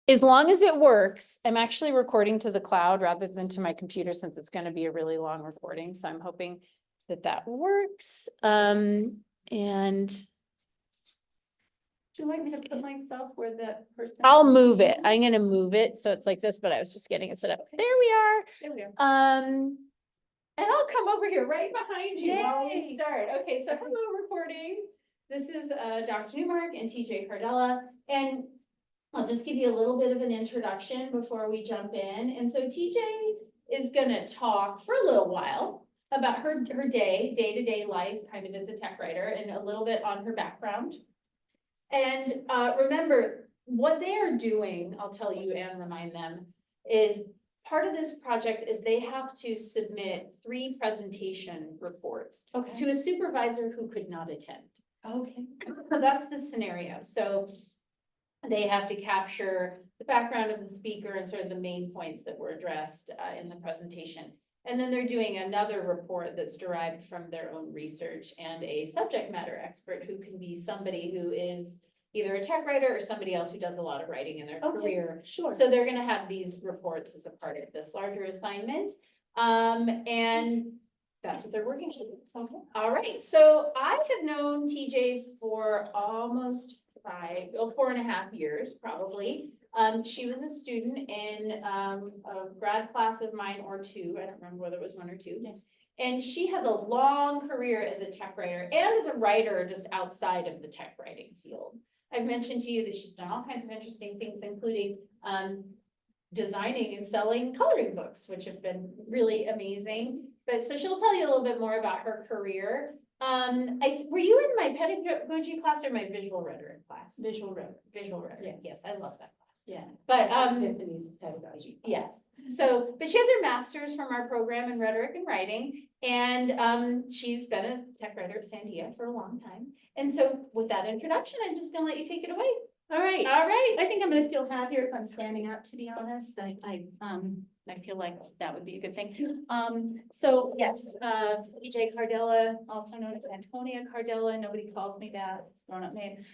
as long as it works, I'm actually recording to the cloud rather than to my computer since it's gonna be a really long recording, so I'm hoping that that works. And Would you like me to put myself where the person? I'll move it. I'm gonna move it, so it's like this, but I was just getting it set up. There we are. There we are. And I'll come over here right behind you while we Yay. start. Okay, so hello recording. This is Dr. Newmark and TJ Cardella, and I'll just give you a little bit of an introduction before we jump in. And so TJ is gonna talk for a little while about her day-to-day life, kind of as a tech writer, and a little bit on her background. And remember, what they are doing, I'll tell you and remind them, is part of this project is they have to submit 3 presentation reports Okay. to a supervisor who could not attend. Okay. So that's the scenario. So they have to capture the background of the speaker and sort of the main points that were addressed in the presentation. And then they're doing another report that's derived from their own research and a subject matter expert who can be somebody who is either a tech writer or somebody else who does a lot of writing in their career. Sure. So they're gonna have these reports as a part of this larger assignment. And that's what they're working on. Okay. All right, so I have known TJ for almost 4.5 years, probably. She was a student in a grad class of mine or 2. I don't remember whether it was 1 or 2. Yeah. And she has a long career as a tech writer and as a writer just outside of the tech writing field. I've mentioned to you that she's done all kinds of interesting things, including designing and selling coloring books, which have been really amazing. But so she'll tell you a little bit more about her career. Were you in my pedagogy class or my visual rhetoric class? Visual rhetoric. Visual rhetoric, Yeah. yes, I love that class. Yeah. But Tiffany's pedagogy. yes, so, but she has her master's from our program in rhetoric and writing, and she's been a tech writer at Sandia for a long time. And so with that introduction, I'm just gonna let you take it away. All right. All right. I think I'm gonna feel happier if I'm standing up, to be honest. I feel like that would be a good thing. So yes, EJ Cardella, also known as Antonia Cardella. Nobody calls me that. It's a grown-up name.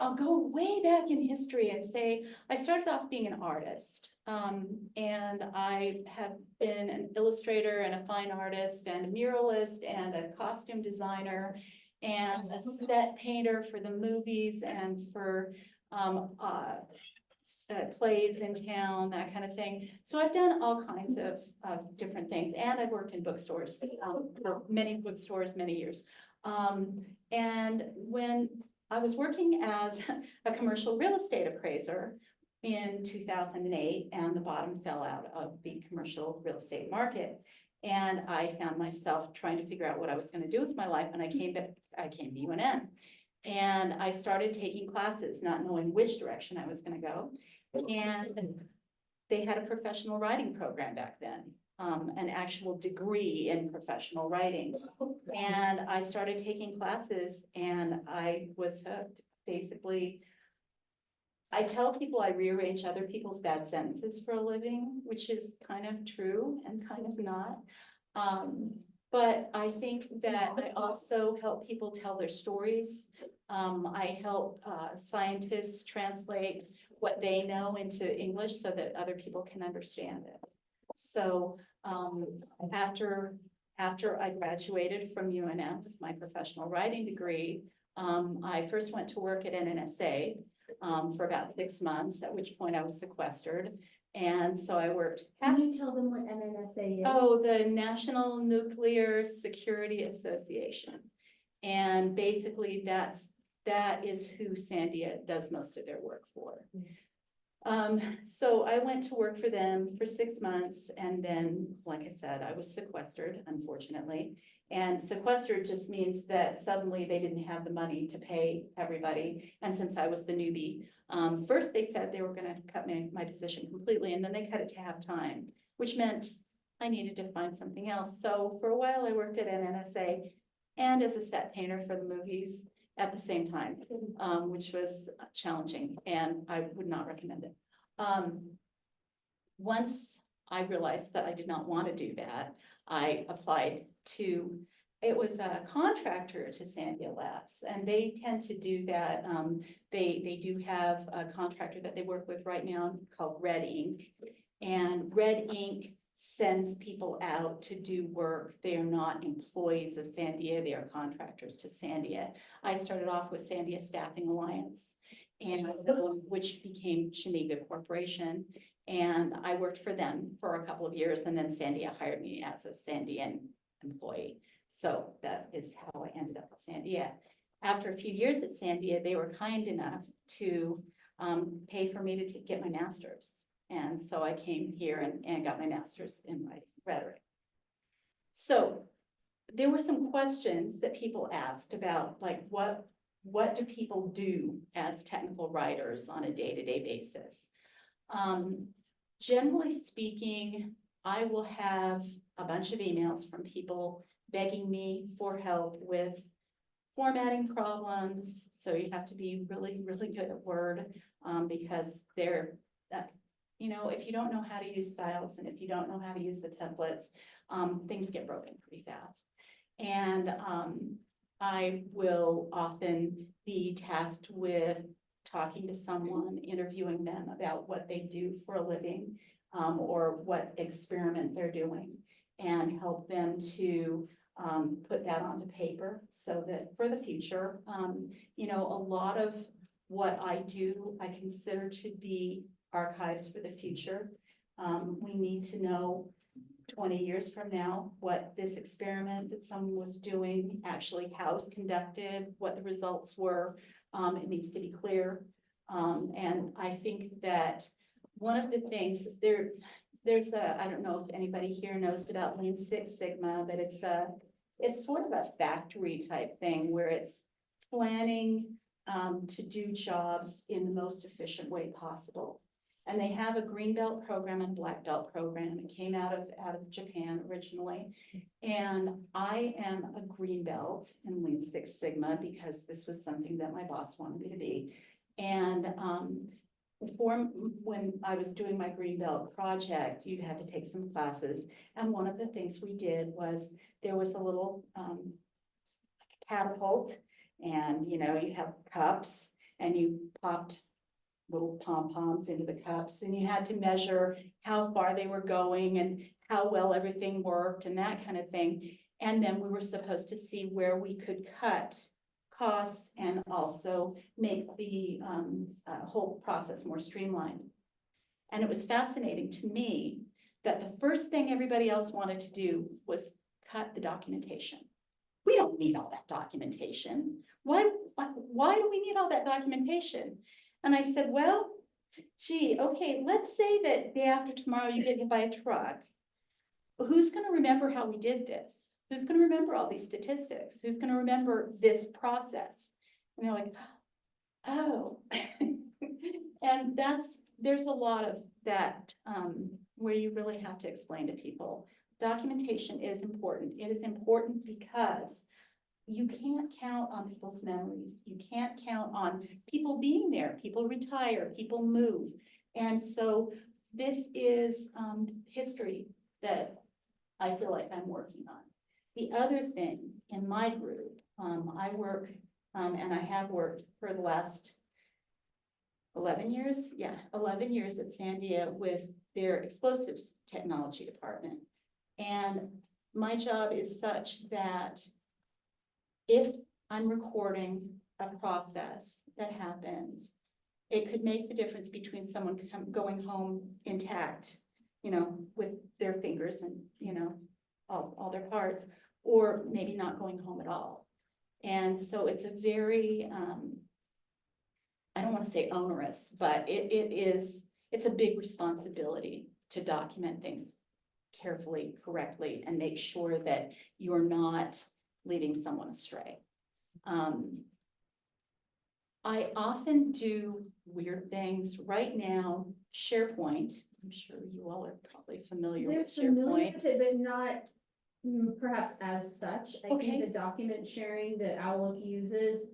I'll go way back in history and say I started off being an artist. And I have been an illustrator and a fine artist and a muralist and a costume designer and a set painter for the movies and for plays in town, that kind of thing. So I've done all kinds of different things, and I've worked in bookstores, for many bookstores, many years. And when I was working as a commercial real estate appraiser in 2008, and the bottom fell out of the commercial real estate market. And I found myself trying to figure out what I was going to do with my life. And I came to UNM, and I started taking classes, not knowing which direction I was going to go. And they had a professional writing program back then, an actual degree in professional writing. And I started taking classes and I was hooked. Basically, I tell people I rearrange other people's bad sentences for a living, which is kind of true and kind of not. But I think that I also help people tell their stories. I help scientists translate what they know into English so that other people can understand it. So after I graduated from UNM with my professional writing degree, I first went to work at NNSA for about 6 months, at which point I was sequestered. And so I worked. Can you tell them what NNSA is? Oh, the National Nuclear Security Association. And basically that is who Sandia does most of their work for. So I went to work for them for 6 months, and then, like I said, I was sequestered, unfortunately. And sequestered just means that suddenly they didn't have the money to pay everybody. And since I was the newbie, first they said they were going to cut my position completely, and then they cut it to half time, which meant I needed to find something else. So for a while I worked at NNSA and as a set painter for the movies at the same time, which was challenging, and I would not recommend it. Once I realized that I did not want to do that, I applied to it was a contractor to Sandia Labs, and they tend to do that. They do have a contractor that they work with right now called Red Ink. And Red Ink sends people out to do work. They are not employees of Sandia, they are contractors to Sandia. I started off with Sandia Staffing Alliance, and which became Shaniga Corporation. And I worked for them for a couple of years, and then Sandia hired me as a Sandian employee. So that is how I ended up with Sandia. After a few years at Sandia, they were kind enough to pay for me to get my master's. And so I came here and got my master's in writing rhetoric. So there were some questions that people asked about, like, what do people do as technical writers on a day-to-day basis? Generally speaking, I will have a bunch of emails from people begging me for help with formatting problems. So you have to be really, really good at Word, because they're, you know, if you don't know how to use styles and if you don't know how to use the templates, things get broken pretty fast. And I will often be tasked with talking to someone, interviewing them about what they do for a living, or what experiment they're doing, and help them to put that onto paper so that for the future, you know, a lot of what I do, I consider to be archives for the future. We need to know 20 years from now what this experiment that someone was doing, actually how it was conducted, what the results were. It needs to be clear. And I think that one of the things there's I don't know if anybody here knows about Lean Six Sigma, but it's sort of a factory type thing where it's planning to do jobs in the most efficient way possible. And they have a green belt program and black belt program. It came out of Japan originally. And I am a green belt in Lean Six Sigma because this was something that my boss wanted me to be. And when I was doing my green belt project, you had to take some classes. And one of the things we did was there was a little catapult, and you know, you have cups and you popped little pom-poms into the cups, and you had to measure how far they were going and how well everything worked and that kind of thing. And then we were supposed to see where we could cut costs and also make the whole process more streamlined. And it was fascinating to me that the first thing everybody else wanted to do was cut the documentation. We don't need all that documentation. Why do we need all that documentation? And I said, well, gee, okay, let's say that day after tomorrow you get hit by a truck. Who's going to remember how we did this? Who's going to remember all these statistics? Who's going to remember this process? And they're like, oh. And there's a lot of that where you really have to explain to people. Documentation is important. It is important because you can't count on people's memories. You can't count on people being there. People retire, people move. And so this is history that I feel like I'm working on. The other thing in my group, I work, and I have worked for the last 11 years. Yeah, 11 years at Sandia with their explosives technology department. And my job is such that if I'm recording a process that happens, it could make the difference between someone going home intact, you know, with their fingers and, you know, all their parts, or maybe not going home at all. And so it's a very, I don't want to say onerous, but it's a big responsibility to document things carefully, correctly, and make sure that you're not leading someone astray. I often do weird things. Right now, SharePoint, I'm sure you all are probably familiar They're with familiar SharePoint. with it, but not perhaps as such. I Okay. think the document sharing that Outlook uses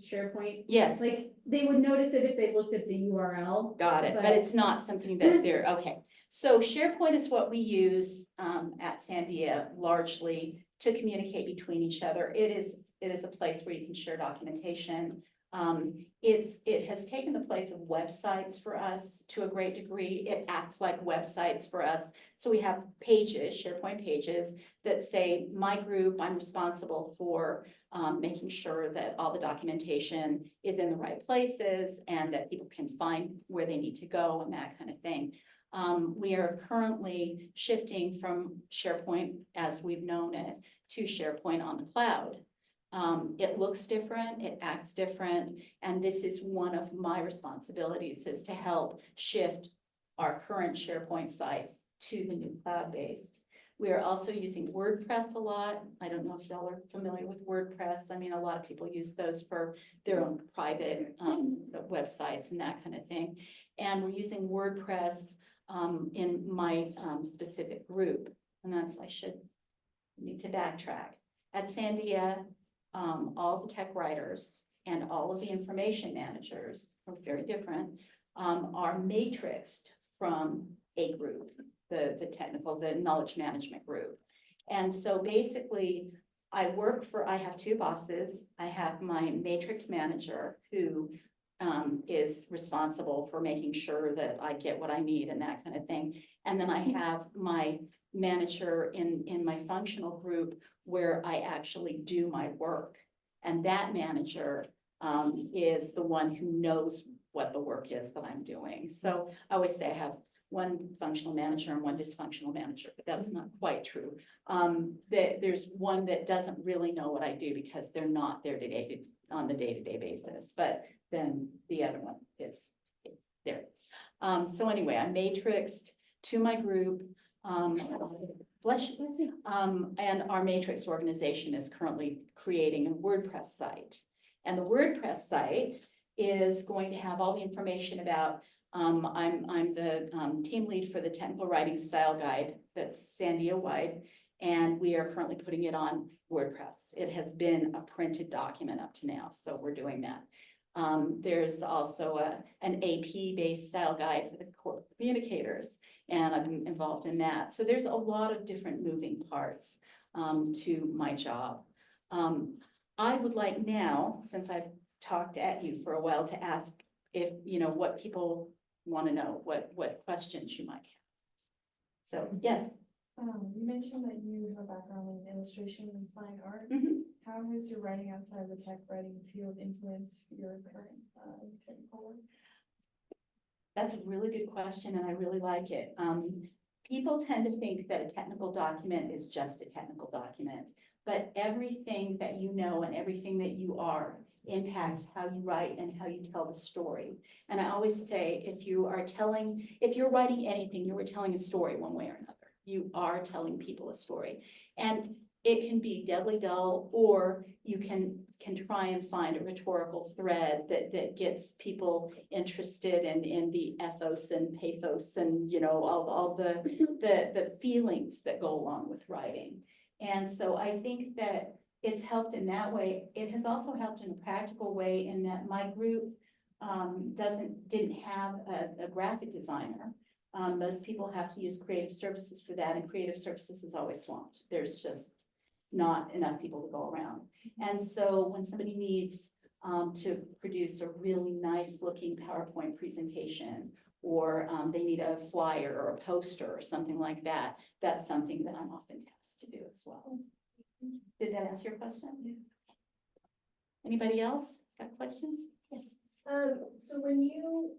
SharePoint. Yes, Like, they would notice it if they looked at the URL. got it, but but- it's not something that they're, okay. So SharePoint is what we use at Sandia largely to communicate between each other. It is a place where you can share documentation. It has taken the place of websites for us to a great degree. It acts like websites for us. So we have pages, SharePoint pages that say, my group, I'm responsible for making sure that all the documentation is in the right places and that people can find where they need to go and that kind of thing. We are currently shifting from SharePoint as we've known it to SharePoint on the cloud. It looks different, it acts different, and this is one of my responsibilities is to help shift our current SharePoint sites to the new cloud-based. We are also using WordPress a lot. I don't know if y'all are familiar with WordPress. I mean, a lot of people use those for their own private websites and that kind of thing. And we're using WordPress in my specific group, and that's, need to backtrack. At Sandia, all the tech writers and all of the information managers are very different, are matrixed from a group, the knowledge management group. And so basically I have two bosses. I have my matrix manager who is responsible for making sure that I get what I need and that kind of thing. And then I have my manager in my functional group where I actually do my work. And that manager is the one who knows what the work is that I'm doing. So I always say I have one functional manager and one dysfunctional manager, but that's not quite true. There's one that doesn't really know what I do because they're not there on the day-to-day basis, but then the other one is there. So anyway, I'm matrixed to my group. Bless you. And our matrix organization is currently creating a WordPress site. And the WordPress site is going to have all the information about, I'm the team lead for the technical writing style guide that's Sandia wide, and we are currently putting it on WordPress. It has been a printed document up to now, so we're doing that. There's also an AP-based style guide for the core communicators, and I'm involved in that. So there's a lot of different moving parts to my job. I would like now, since I've talked at you for a while, to ask if, what people want to know, what questions you might have. So, yes. You mentioned that you have a background in illustration and fine art. Mhm. How has your writing outside the tech writing field influenced your current technical work? That's a really good question, and I really like it. People tend to think that a technical document is just a technical document, but everything that you know and everything that you are impacts how you write and how you tell the story. And I always say, if you're writing anything, you are telling a story one way or another. You are telling people a story, and it can be deadly dull, or you can try and find a rhetorical thread that gets people interested in the ethos and pathos and, all the feelings that go along with writing. And so I think that it's helped in that way. It has also helped in a practical way in that my group didn't have a graphic designer. Most people have to use creative services for that, and creative services is always swamped. There's just not enough people to go around. And so when somebody needs to produce a really nice looking PowerPoint presentation, or they need a flyer or a poster or something like that, that's something that I'm often tasked to do as well. Did that answer your question? Yeah. Anybody else got questions? Yes. So when you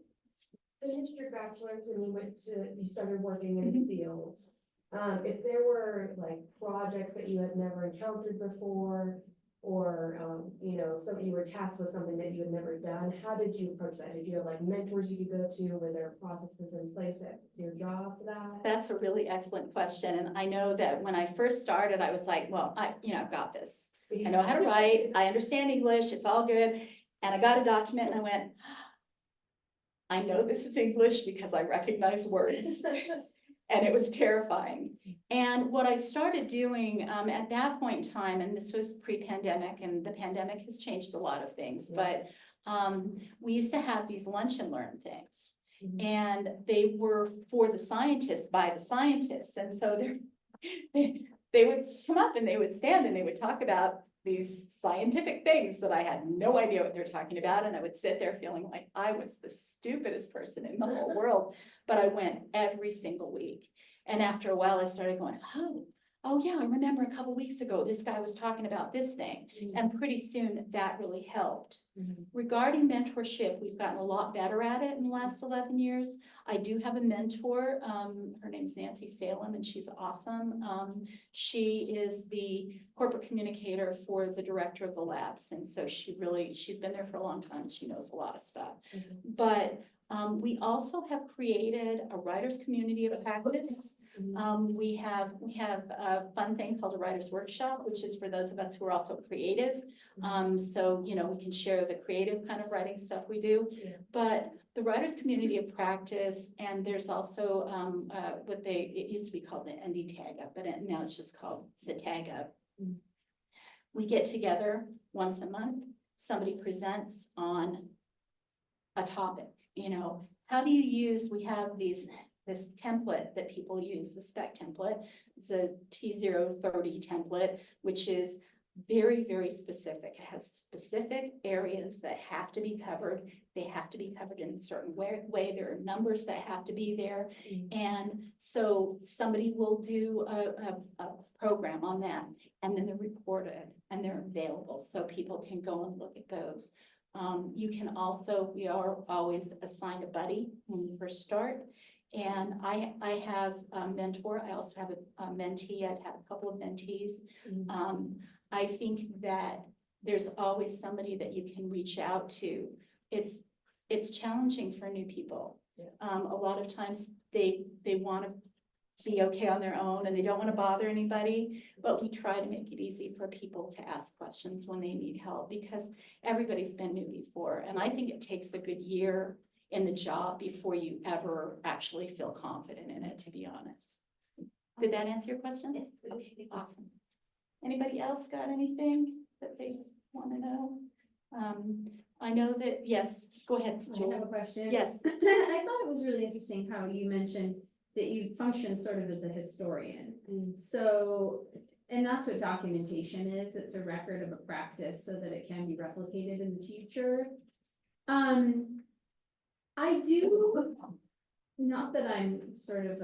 finished your bachelor's and you started working in the field, if there were like projects that you had never encountered before, or you were tasked with something that you had never done, how did you approach that? Did you have like mentors you could go to? Were there processes in place at your job for that? That's a really excellent question. And I know that when I first started, I was like, well, I've got this. I know how to write. I understand English. It's all good. And I got a document and I went, I know this is English because I recognize words. And it was terrifying. And what I started doing at that point in time, and this was pre-pandemic, and the pandemic has changed a lot of things, but we used to have these lunch and learn things. And they were for the scientists, by the scientists. And so they would come up and they would stand and they would talk about these scientific things that I had no idea what they're talking about, and I would sit there feeling like I was the stupidest person in the whole world, but I went every single week. And after a while, I started going, oh yeah, I remember a couple weeks ago, this guy was talking about this thing, and pretty soon that really helped. Regarding mentorship, we've gotten a lot better at it in the last 11 years. I do have a mentor, her name's Nancy Salem, and she's awesome. She is the corporate communicator for the director of the labs, and so she's been there for a long time, she knows a lot of stuff. But we also have created a writers community of practice. We have a fun thing called a writer's workshop, which is for those of us who are also creative. So, you know, we can share the creative kind of writing stuff we do. But the writers community of practice, and there's also it used to be called the ND Tag Up, but now it's just called the Tag Up. We get together once a month, somebody presents on a topic, you know, how do you use, we have this template that people use, the spec template. It's a T030 template, which is very, very specific. It has specific areas that have to be covered. They have to be covered in a certain way. There are numbers that have to be there. And so somebody will do a program on that, and then they're recorded and they're available so people can go and look at those. You can also, we are always assigned a buddy when we first start. And I have a mentor. I also have a mentee. I've had a couple of mentees. I think that there's always somebody that you can reach out to. It's challenging for new people. A lot of times they want to be okay on their own and they don't want to bother anybody, but we try to make it easy for people to ask questions when they need help, because everybody's been new before. And I think it takes a good year in the job before you ever actually feel confident in it, to be honest. Did that answer your question? Yes. Okay, awesome. Anybody else got anything that they want to know? I know that, yes, go ahead. I have a question. Yes. I thought it was really interesting how you mentioned that you function sort of as a historian. So, and that's what documentation is. It's a record of a practice so that it can be replicated in the future. I do, not that I'm sort of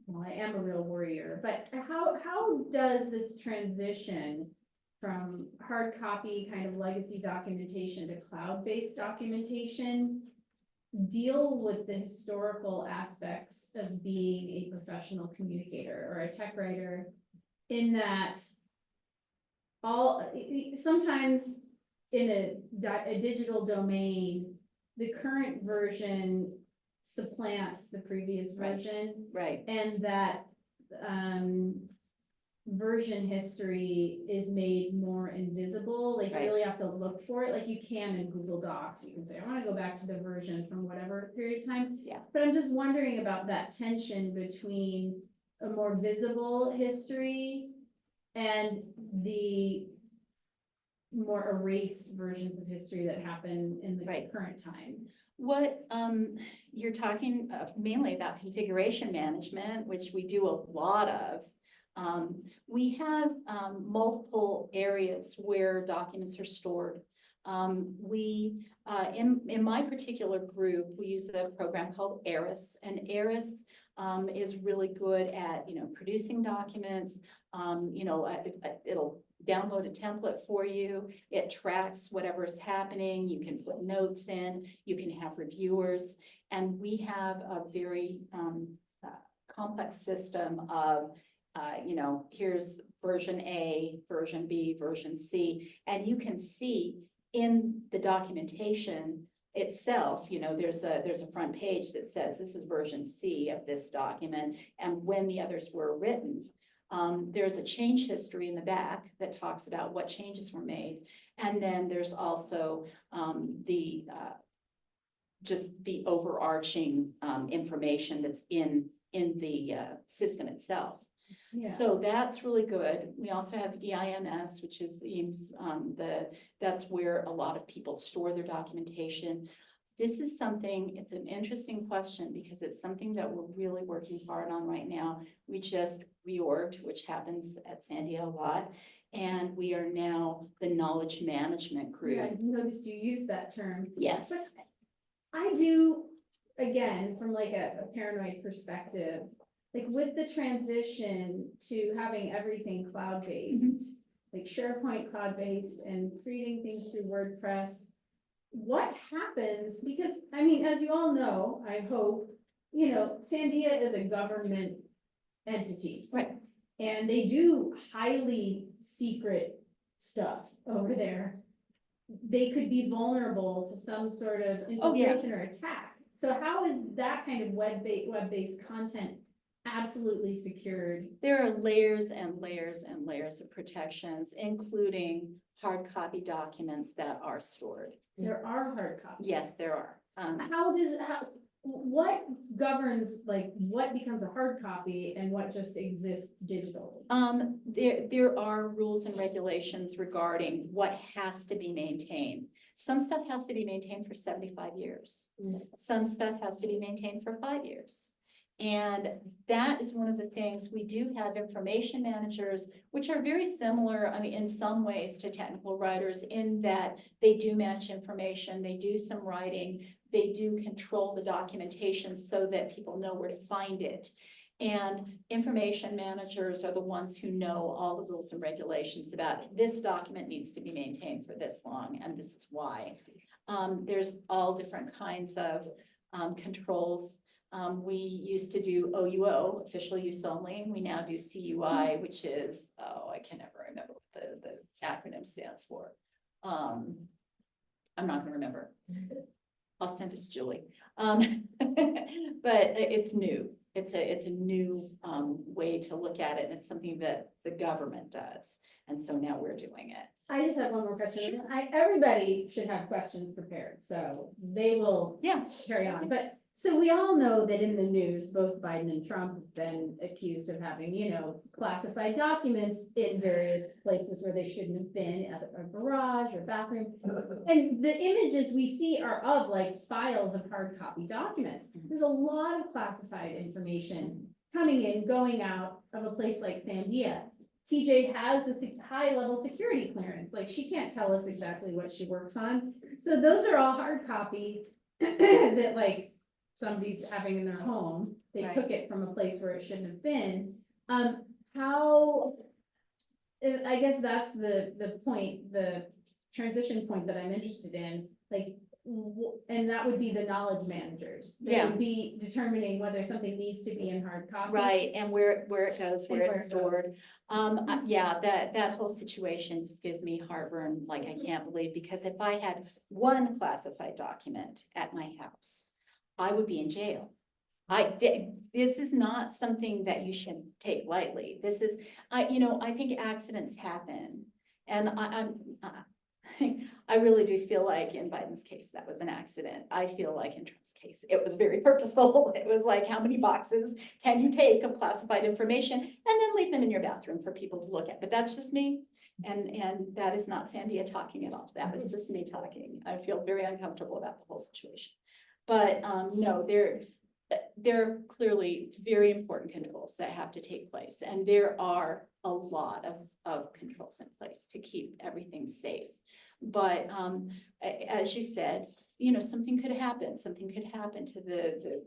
well, I am a real warrior, but how does this transition from hard copy kind of legacy documentation to cloud-based documentation deal with the historical aspects of being a professional communicator or a tech writer, in that sometimes in a digital domain, the current version supplants the previous version, Right. and that version history is made more invisible. Like, you Right. really have to look for it, like you can in Google Docs. You can say, I want to go back to the version from whatever period of time. Yeah. But I'm just wondering about that tension between a more visible history and the more erased versions of history that happen in the Right. current time. What you're talking mainly about configuration management, which we do a lot of. We have multiple areas where documents are stored. In my particular group, we use a program called ERIS, and ERIS is really good at, producing documents. It'll download a template for you. It tracks whatever is happening. You can put notes in, you can have reviewers, and we have a very complex system of here's version A, version B, version C, and you can see in the documentation itself, there's a front page that says this is version C of this document and when the others were written. There's a change history in the back that talks about what changes were made. And then there's also just the overarching information that's in the system itself. Yeah. So that's really good. We also have EIMS, which is that's where a lot of people store their documentation. this is something, it's an interesting question because it's something that we're really working hard on right now. We just reorged, which happens at Sandia a lot. And we are now the knowledge management Yeah, I group. noticed you use that term. Yes. But I do, again, from like a paranoid perspective, like with the transition to having everything cloud-based, like SharePoint cloud-based and creating things through WordPress, what happens? Because, I mean, as you all know, I hope, Sandia is a government entity. Right. And they do highly secret stuff over there. They could be vulnerable to some sort of Oh, yeah. infiltration or attack. So how is that kind of web-based content absolutely secured? There are layers and layers and layers of protections, including hard copy documents that are stored. There are hard copies. Yes, there are. What governs, like, what becomes a hard copy and what just exists digitally? There are rules and regulations regarding what has to be maintained. Some stuff has to be maintained for 75 years. Some stuff has to be maintained for 5 years. And that is one of the things, we do have information managers, which are very similar, I mean, in some ways to technical writers in that they do manage information, they do some writing, they do control the documentation so that people know where to find it. And information managers are the ones who know all the rules and regulations about this document needs to be maintained for this long, and this is why. There's all different kinds of controls. We used to do OUO, official use only. We now do CUI, which is, I can never remember what the acronym stands for. I'm not gonna remember. I'll send it to Julie. But it's new. It's a new way to look at it, and it's something that the government does. And so now we're doing it. I just have one more question. And everybody should have questions prepared, so they will Yeah. carry on. But so we all know that in the news, both Biden and Trump have been accused of having, classified documents in various places where they shouldn't have been, at a garage or bathroom. And the images we see are of like files of hard copy documents. There's a lot of classified information coming in, going out of a place like Sandia. TJ has a high level security clearance, like she can't tell us exactly what she works on. So those are all hard copy that like somebody's having in their home. They Right. took it from a place where it shouldn't have been. I guess that's the point, the transition point that I'm interested in, like, and that would be the knowledge managers. They Yeah. would be determining whether something needs to be in hard copy. Right, and where it goes, and where it's stored. goes. Yeah, that whole situation just gives me heartburn, like I can't believe, because if I had one classified document at my house, I would be in jail. This is not something that you should take lightly. This is, I think accidents happen. And I really do feel like in Biden's case, that was an accident. I feel like in Trump's case, it was very purposeful. It was like, how many boxes can you take of classified information and then leave them in your bathroom for people to look at? But that's just me. And that is not Sandia talking at all. That was just me talking. I feel very uncomfortable about the whole situation. But no, there are clearly very important controls that have to take place. And there are a lot of controls in place to keep everything safe. But as you said, something could happen. Something could happen to the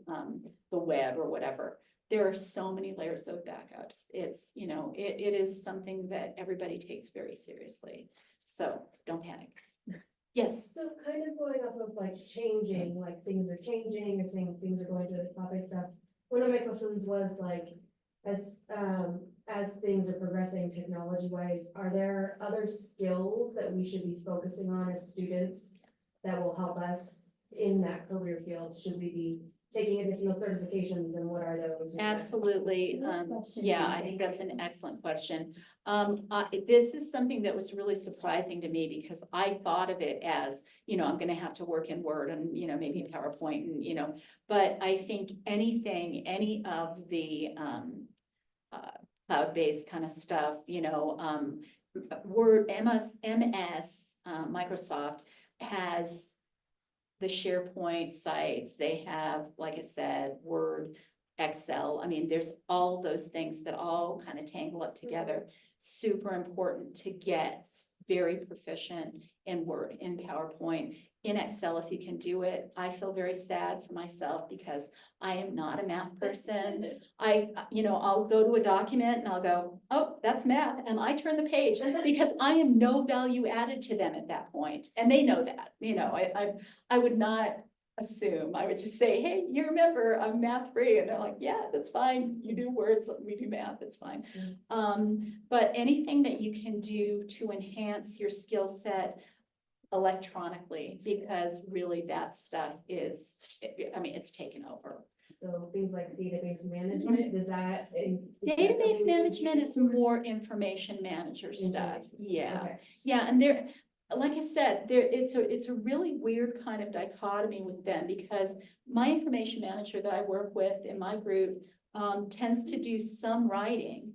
web or whatever. There are so many layers of backups. It's, it is something that everybody takes very seriously. So don't panic. Yes. So kind of going off of like changing, like things are changing, you're saying things are going to the cloud-based stuff. One of my questions was like, as things are progressing technology-wise, are there other skills that we should be focusing on as students that will help us in that career field? Should we be taking additional certifications, and what are those? Absolutely. Good question. Yeah, I think that's an excellent question. This is something that was really surprising to me because I thought of it as, I'm gonna have to work in Word and, maybe PowerPoint and, but I think any of the cloud-based kind of stuff, Word, MS, Microsoft has the SharePoint sites, they have, like I said, Word, Excel. I mean, there's all those things that all kind of tangle up together. Super important to get very proficient in Word, in PowerPoint, in Excel if you can do it. I feel very sad for myself because I am not a math person. I'll go to a document and I'll go, oh, that's math, and I turn the page because I am no value added to them at that point, and they know that. I would not assume. I would just say, hey, you remember I'm math free, and they're like, yeah, that's fine. You do words, we do math, it's fine. But anything that you can do to enhance your skill set electronically, because really that stuff is, it's taken over. So things like database management, does that? Database management is more information manager stuff. Yeah. Okay. Yeah, and like I said, it's a really weird kind of dichotomy with them, because my information manager that I work with in my group tends to do some writing,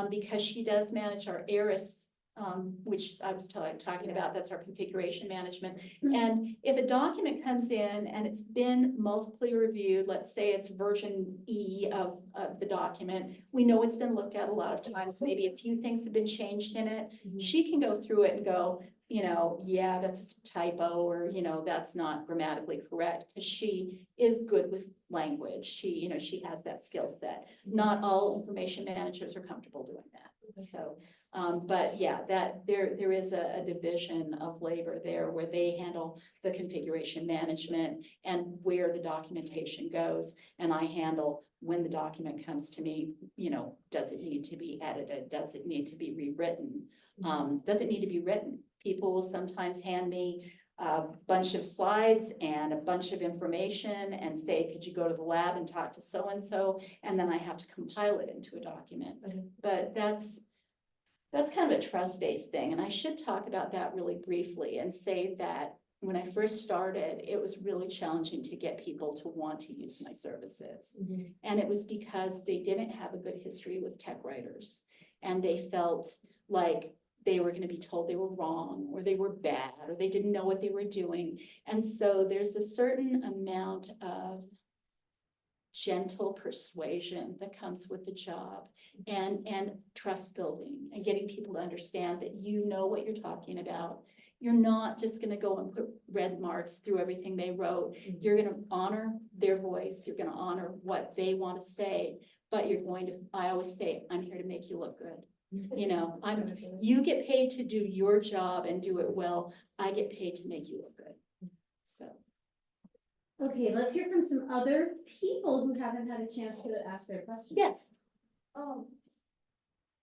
because she does manage our ARIS, which I was talking about, that's our configuration management. And if a document comes in and it's been multiply reviewed, let's say it's version E of the document, we know it's been looked at a lot of times, maybe a few things have been changed in it. She can go through it and go, yeah, that's a typo, or, that's not grammatically correct, because she is good with language. She has that skill set. Not all information managers are comfortable doing that. So, but yeah, that there is a division of labor there where they handle the configuration management and where the documentation goes. And I handle when the document comes to me, does it need to be edited? Does it need to be rewritten? Does it need to be written? People will sometimes hand me a bunch of slides and a bunch of information and say, could you go to the lab and talk to so-and-so? And then I have to compile it into a document. But that's kind of a trust-based thing. And I should talk about that really briefly and say that when I first started, it was really challenging to get people to want to use my services. And it was because they didn't have a good history with tech writers. And they felt like they were going to be told they were wrong, or they were bad, or they didn't know what they were doing. And so there's a certain amount of gentle persuasion that comes with the job, and trust building, and getting people to understand that you know what you're talking about. You're not just going to go and put red marks through everything they wrote. You're going to honor their voice. You're going to honor what they want to say, but I always say, I'm here to make you look good. You get paid to do your job and do it well. I get paid to make you look good. So. Okay, let's hear from some other people who haven't had a chance to ask their questions. Yes.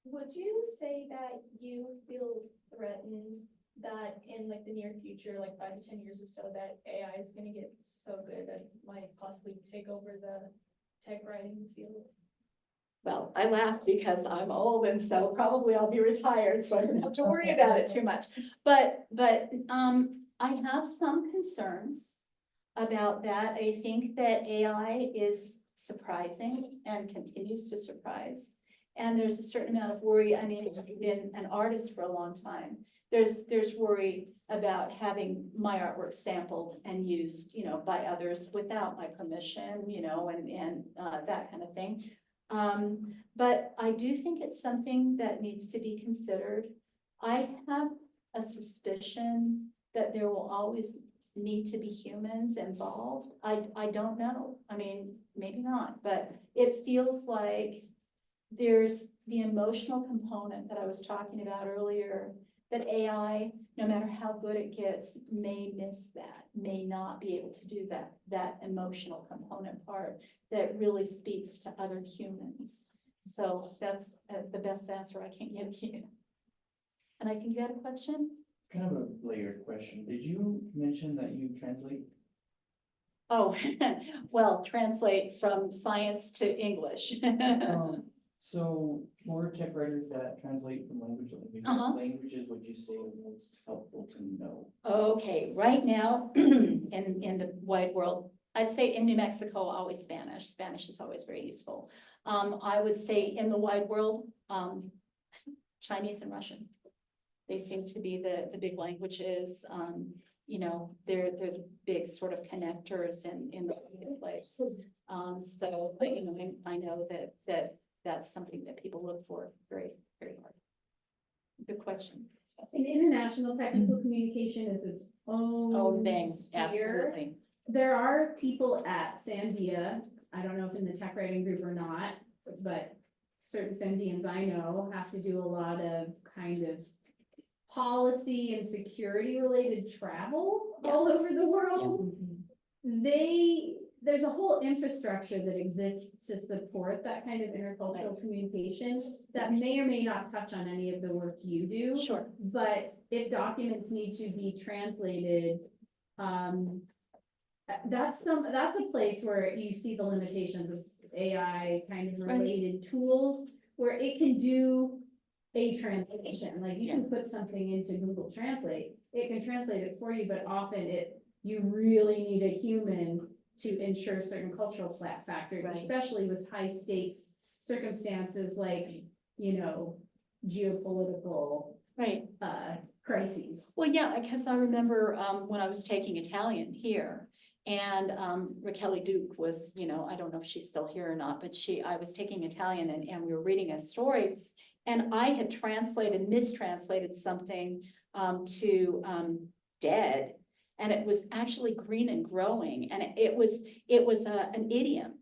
Would you say that you feel threatened that in like the near future, like 5 to 10 years or so, that AI is gonna get so good that it might possibly take over the tech writing field? Well, I laugh because I'm old, and so probably I'll be retired, so I don't have to worry about it too much. But I have some concerns about that. I think that AI is surprising and continues to surprise. And there's a certain amount of worry. I mean, I've been an artist for a long time. There's worry about having my artwork sampled and used, by others without my permission, and that kind of thing. But I do think it's something that needs to be considered. I have a suspicion that there will always need to be humans involved. I don't know. I mean, maybe not, but it feels like there's the emotional component that I was talking about earlier, that AI, no matter how good it gets, may miss that, may not be able to do that emotional component part that really speaks to other humans. So that's the best answer I can give you. And I think you had a question? Kind of a layered question. Did you mention that you translate? Oh, well, translate from science to English. So for tech writers that translate from language to language, what languages would you say are most helpful to know? Okay, right now in the wide world, I'd say in New Mexico, always Spanish. Spanish is always very useful. I would say in the wide world, Chinese and Russian. They seem to be the big languages. you know, they're the big sort of connectors in the place. So, but, you know, I know that's something that people look for very, very hard. Good question. And international technical communication is its Oh, own thing, sphere. absolutely. There are people at Sandia, I don't know if in the tech writing group or not, but certain Sandians I know have to do a lot of kind of policy and security related travel all over the world. There's a whole infrastructure that exists to support that kind of intercultural communication that may or may not touch on any of the work you do. Sure. But if documents need to be translated, that's a place where you see the limitations of AI kind of related tools, where it can do a translation, like you can put something into Google Translate, it can translate it for you, but often you really need a human to ensure certain cultural factors, Right. especially with high stakes circumstances like, you know, geopolitical Right. crises. Well, yeah, because I remember when I was taking Italian here, and Raquel Duke was, you know, I don't know if she's still here or not, but I was taking Italian and we were reading a story, and I had mistranslated something to dead, and it was actually green and growing, and it was an idiom.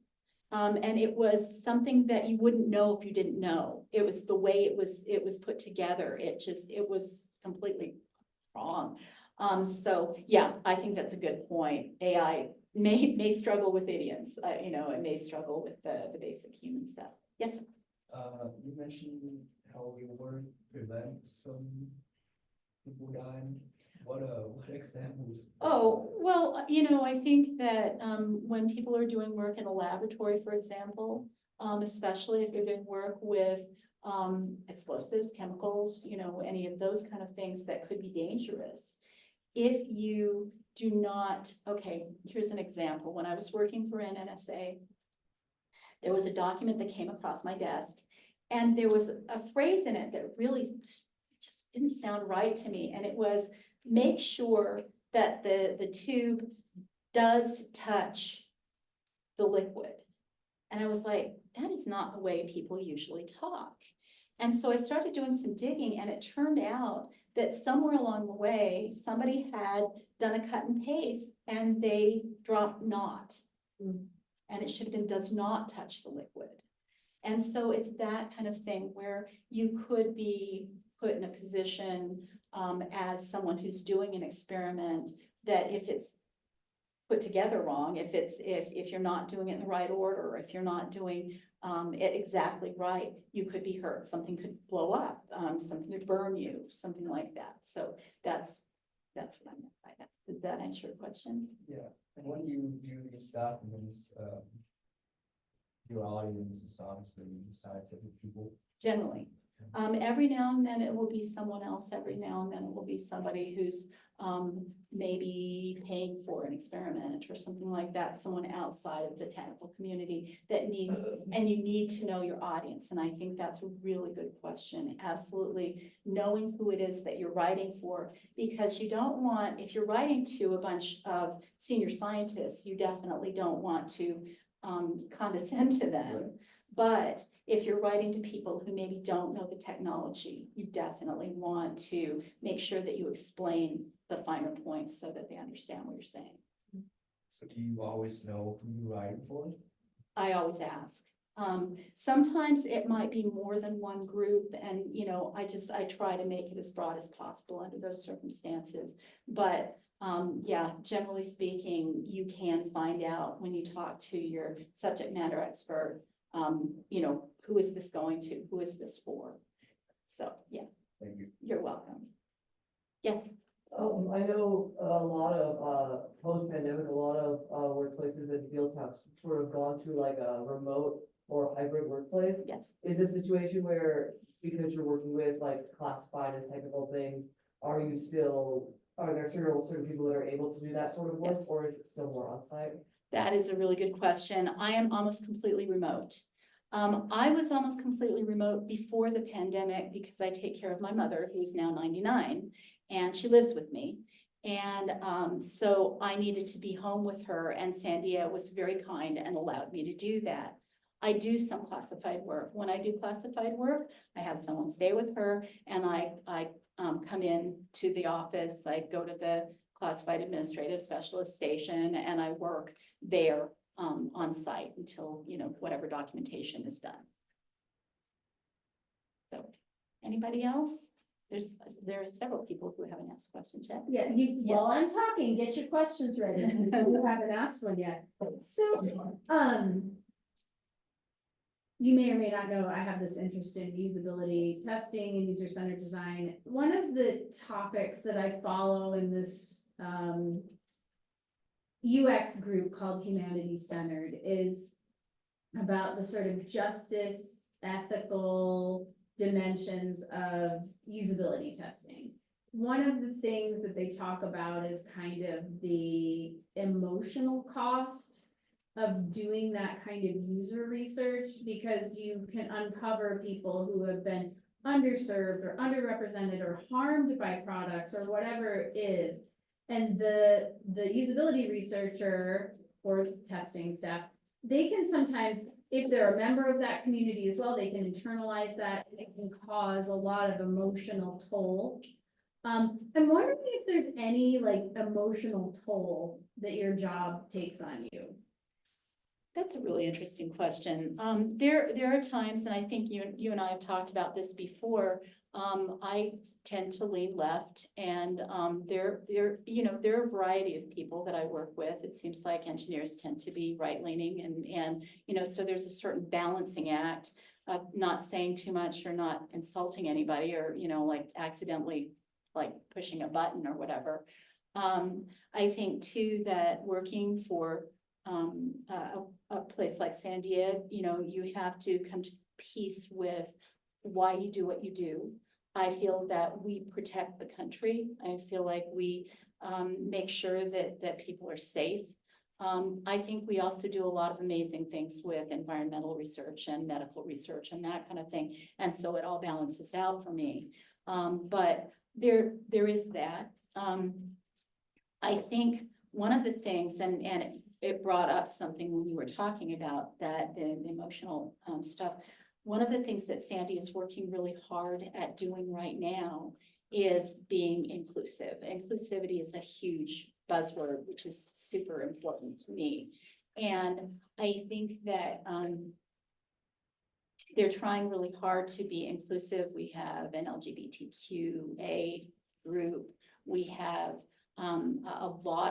And it was something that you wouldn't know if you didn't know. It was the way it was put together. It was completely wrong. So yeah, I think that's a good point. AI may struggle with idioms, you know, it may struggle with the basic human stuff. Yes, sir. You mentioned how your work prevents some people dying. What examples? Oh, well, you know, I think that when people are doing work in a laboratory, for example, especially if they're doing work with explosives, chemicals, you know, any of those kind of things that could be dangerous. If you do not, okay, here's an example. When I was working for NNSA, there was a document that came across my desk, and there was a phrase in it that really just didn't sound right to me, and it was, make sure that the tube does touch the liquid. And I was like, that is not the way people usually talk. And so I started doing some digging, and it turned out that somewhere along the way, somebody had done a cut and paste and they dropped not. And it should have been does not touch the liquid. And so it's that kind of thing where you could be put in a position as someone who's doing an experiment, that if it's put together wrong, if you're not doing it in the right order, if you're not doing it exactly right, you could be hurt. Something could blow up, something could burn you, something like that. So that's what I meant by that. Did that answer your question? Yeah, and when you do these documents, your audience is obviously scientific people. Generally. Every now and then it will be someone else. Every now and then it will be somebody who's maybe paying for an experiment or something like that, someone outside of the technical community that needs, and you need to know your audience. And I think that's a really good question. Absolutely knowing who it is that you're writing for, because you don't want, if you're writing to a bunch of senior scientists, you definitely don't want to condescend to them. Right. But if you're writing to people who maybe don't know the technology, you definitely want to make sure that you explain the finer points so that they understand what you're saying. So do you always know who you're writing for? I always ask. Sometimes it might be more than one group, and you know, I try to make it as broad as possible under those circumstances. But yeah, generally speaking, you can find out when you talk to your subject matter expert, you know, who is this going to? Who is this for? So, yeah. Thank you. You're welcome. Yes. I know a lot of, post-pandemic, a lot of, workplaces and fields have sort of gone to like a remote or hybrid workplace. Yes. Is this a situation where, because you're working with like classified and technical things, are there certain people that are able to do that sort of work, Yes. or is it still more on-site? That is a really good question. I am almost completely remote. I was almost completely remote before the pandemic because I take care of my mother, who's now 99, and she lives with me. And so I needed to be home with her, and Sandia was very kind and allowed me to do that. I do some classified work. When I do classified work, I have someone stay with her, and I come in to the office. I go to the classified administrative specialist station, and I work there on site until, whatever documentation is done. So, anybody else? There are several people who haven't asked questions yet. Yeah, while I'm talking, get your questions ready. You haven't asked one yet. So, you may or may not know, I have this interest in usability testing and user-centered design. One of the topics that I follow in this, UX group called Humanity Centered is about the sort of justice, ethical dimensions of usability testing. One of the things that they talk about is kind of the emotional cost of doing that kind of user research, because you can uncover people who have been underserved or underrepresented or harmed by products or whatever it is. And the usability researcher or testing staff, they can sometimes, if they're a member of that community as well, they can internalize that, and it can cause a lot of emotional toll. I'm wondering if there's any like emotional toll that your job takes on you. That's a really interesting question. There are times, and I think you and I have talked about this before. I tend to lean left, and there are a variety of people that I work with. It seems like engineers tend to be right-leaning, and so there's a certain balancing act of not saying too much or not insulting anybody, or like accidentally like pushing a button or whatever. I think too that working for a place like Sandia, you have to come to peace with why you do what you do. I feel that we protect the country. I feel like we make sure that people are safe. I think we also do a lot of amazing things with environmental research and medical research and that kind of thing. And so it all balances out for me. But there is that. I think one of the things, and it brought up something when you were talking about that, the emotional stuff. One of the things that Sandy is working really hard at doing right now is being inclusive. Inclusivity is a huge buzzword, which is super important to me. And I think that they're trying really hard to be inclusive. We have an LGBTQA group. We have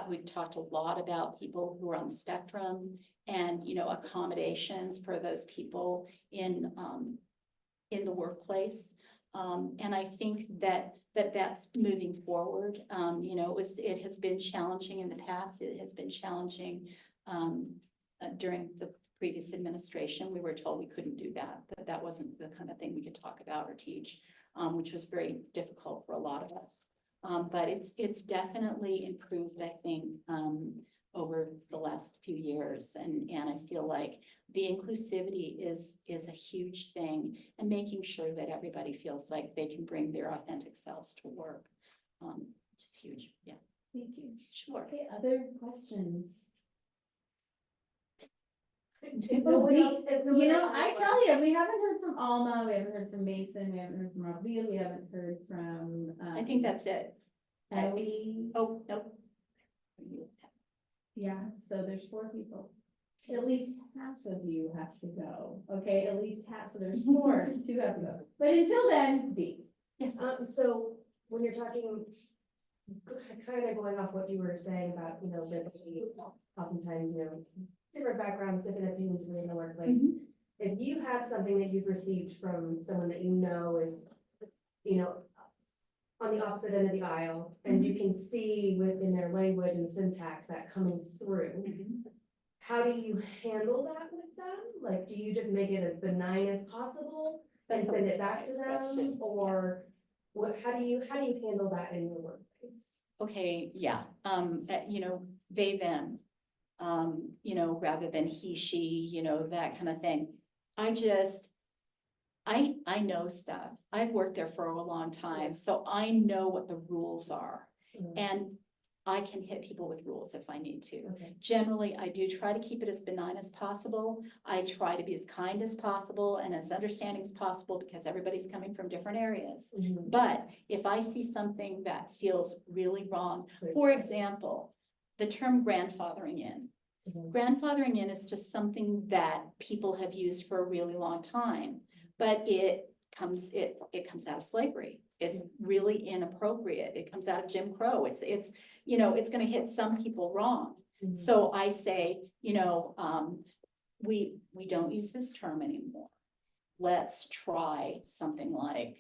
we've talked a lot about people who are on the spectrum and, accommodations for those people in the workplace. And I think that's moving forward. It has been challenging in the past. It has been challenging during the previous administration. We were told we couldn't do that wasn't the kind of thing we could talk about or teach, which was very difficult for a lot of us. But it's definitely improved, I think, over the last few years. And I feel like the inclusivity is a huge thing, and making sure that everybody feels like they can bring their authentic selves to work, which is huge. Yeah. Thank you. Sure. Okay, other questions? I tell you, we haven't heard from Alma, we haven't heard from Mason, we haven't heard from Robbie, we haven't heard from. I think that's it. Ellie. Oh, nope. Yeah, so there's 4 people. At least half of you have to go. Okay, at least half, so there's 4, 2 have to go. But until then, B. Yes. So when you're talking, kind of going off what you were saying about, that we oftentimes, different backgrounds, different opinions within the workplace. Mhm. If you have something that you've received from someone that is, on the opposite end of the aisle, and you can see within their language and syntax that coming through, how do you handle that with them? Like, do you just make it as benign as possible and send it back to them? Or what, how do you handle that in your workplace? Okay, yeah, they, them, rather than he, she, that kind of thing. I know stuff. I've worked there for a long time, so I know what the rules are. Mhm. And I can hit people with rules if I need to. Okay. Generally, I do try to keep it as benign as possible. I try to be as kind as possible and as understanding as possible because everybody's coming from different areas. Mhm. But if I see something that feels really wrong, Great. for example, the term grandfathering in. Mhm. Grandfathering in is just something that people have used for a really long time, but it comes out of slavery. It's really inappropriate. It comes out of Jim Crow. It's, it's gonna hit some people wrong. Mhm. So I say, we don't use this term anymore. Let's try something like,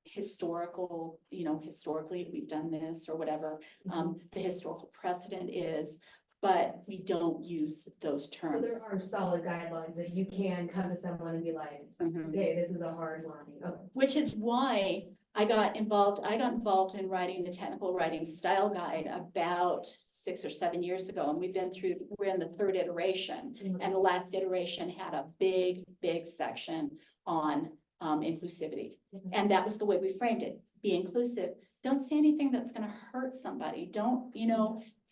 historically, we've done this or whatever, the historical precedent is, but we don't use those So terms. there are solid guidelines that you can come to someone and be like, Mhm. okay, this is a hard line. Okay. Which is why I got involved in writing the technical writing style guide about 6 or 7 years ago. And we're in the third iteration. And the last iteration had a big section on inclusivity. And that was the way we framed it. Be inclusive. Don't say anything that's gonna hurt somebody. Don't,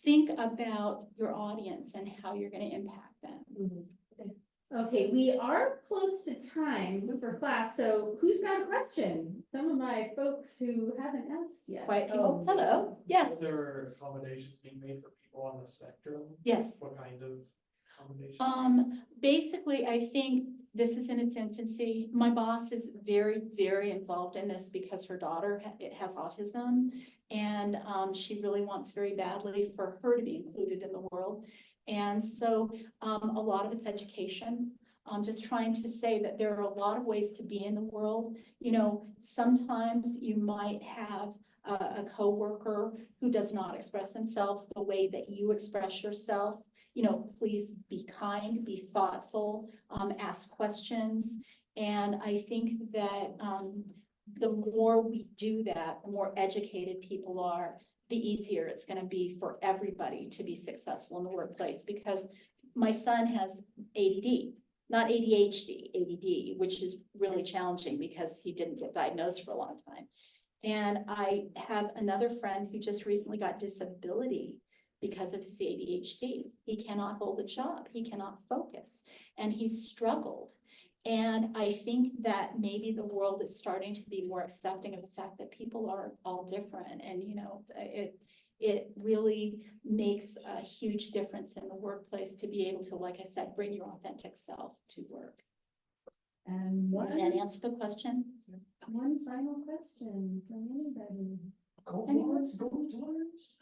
think about your audience and how you're gonna impact them. Mhm. Okay, we are close to time for class, so who's got a question? Some of my folks who haven't asked yet. Quiet people, hello, yes, Are there accommodations being made for people on the spectrum? yes. What kind of accommodations? Basically, I think this is in its infancy. My boss is very, very involved in this because her daughter has autism. And, she really wants very badly for her to be included in the world. And so, a lot of it's education. Just trying to say that there are a lot of ways to be in the world. Sometimes you might have a coworker who does not express themselves the way that you express yourself. Please be kind, be thoughtful, ask questions. And I think that the more we do that, the more educated people are, the easier it's going to be for everybody to be successful in the workplace. Because my son has ADD, not ADHD, ADD, which is really challenging because he didn't get diagnosed for a long time. And I have another friend who just recently got disability because of his ADHD. He cannot hold a job, he cannot focus, and he's struggled. And I think that maybe the world is starting to be more accepting of the fact that people are all different. And, it really makes a huge difference in the workplace to be able to, like I said, bring your authentic self to work. And Did that answer the question? one final question from anybody. Go once, go twice.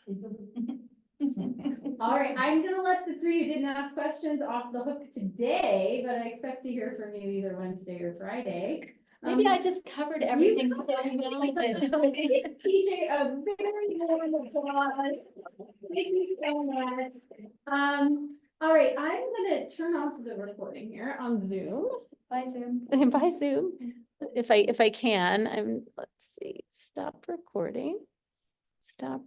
All right, I'm gonna let the three who didn't ask questions off the hook today, but I expect to hear from you either Wednesday or Friday. Maybe I just covered everything so well. Give TJ a very warm applause. Thank you so much. All right, I'm gonna turn off the recording here on Zoom. Bye, Zoom. By Zoom, if I can, let's see, stop recording. Stop.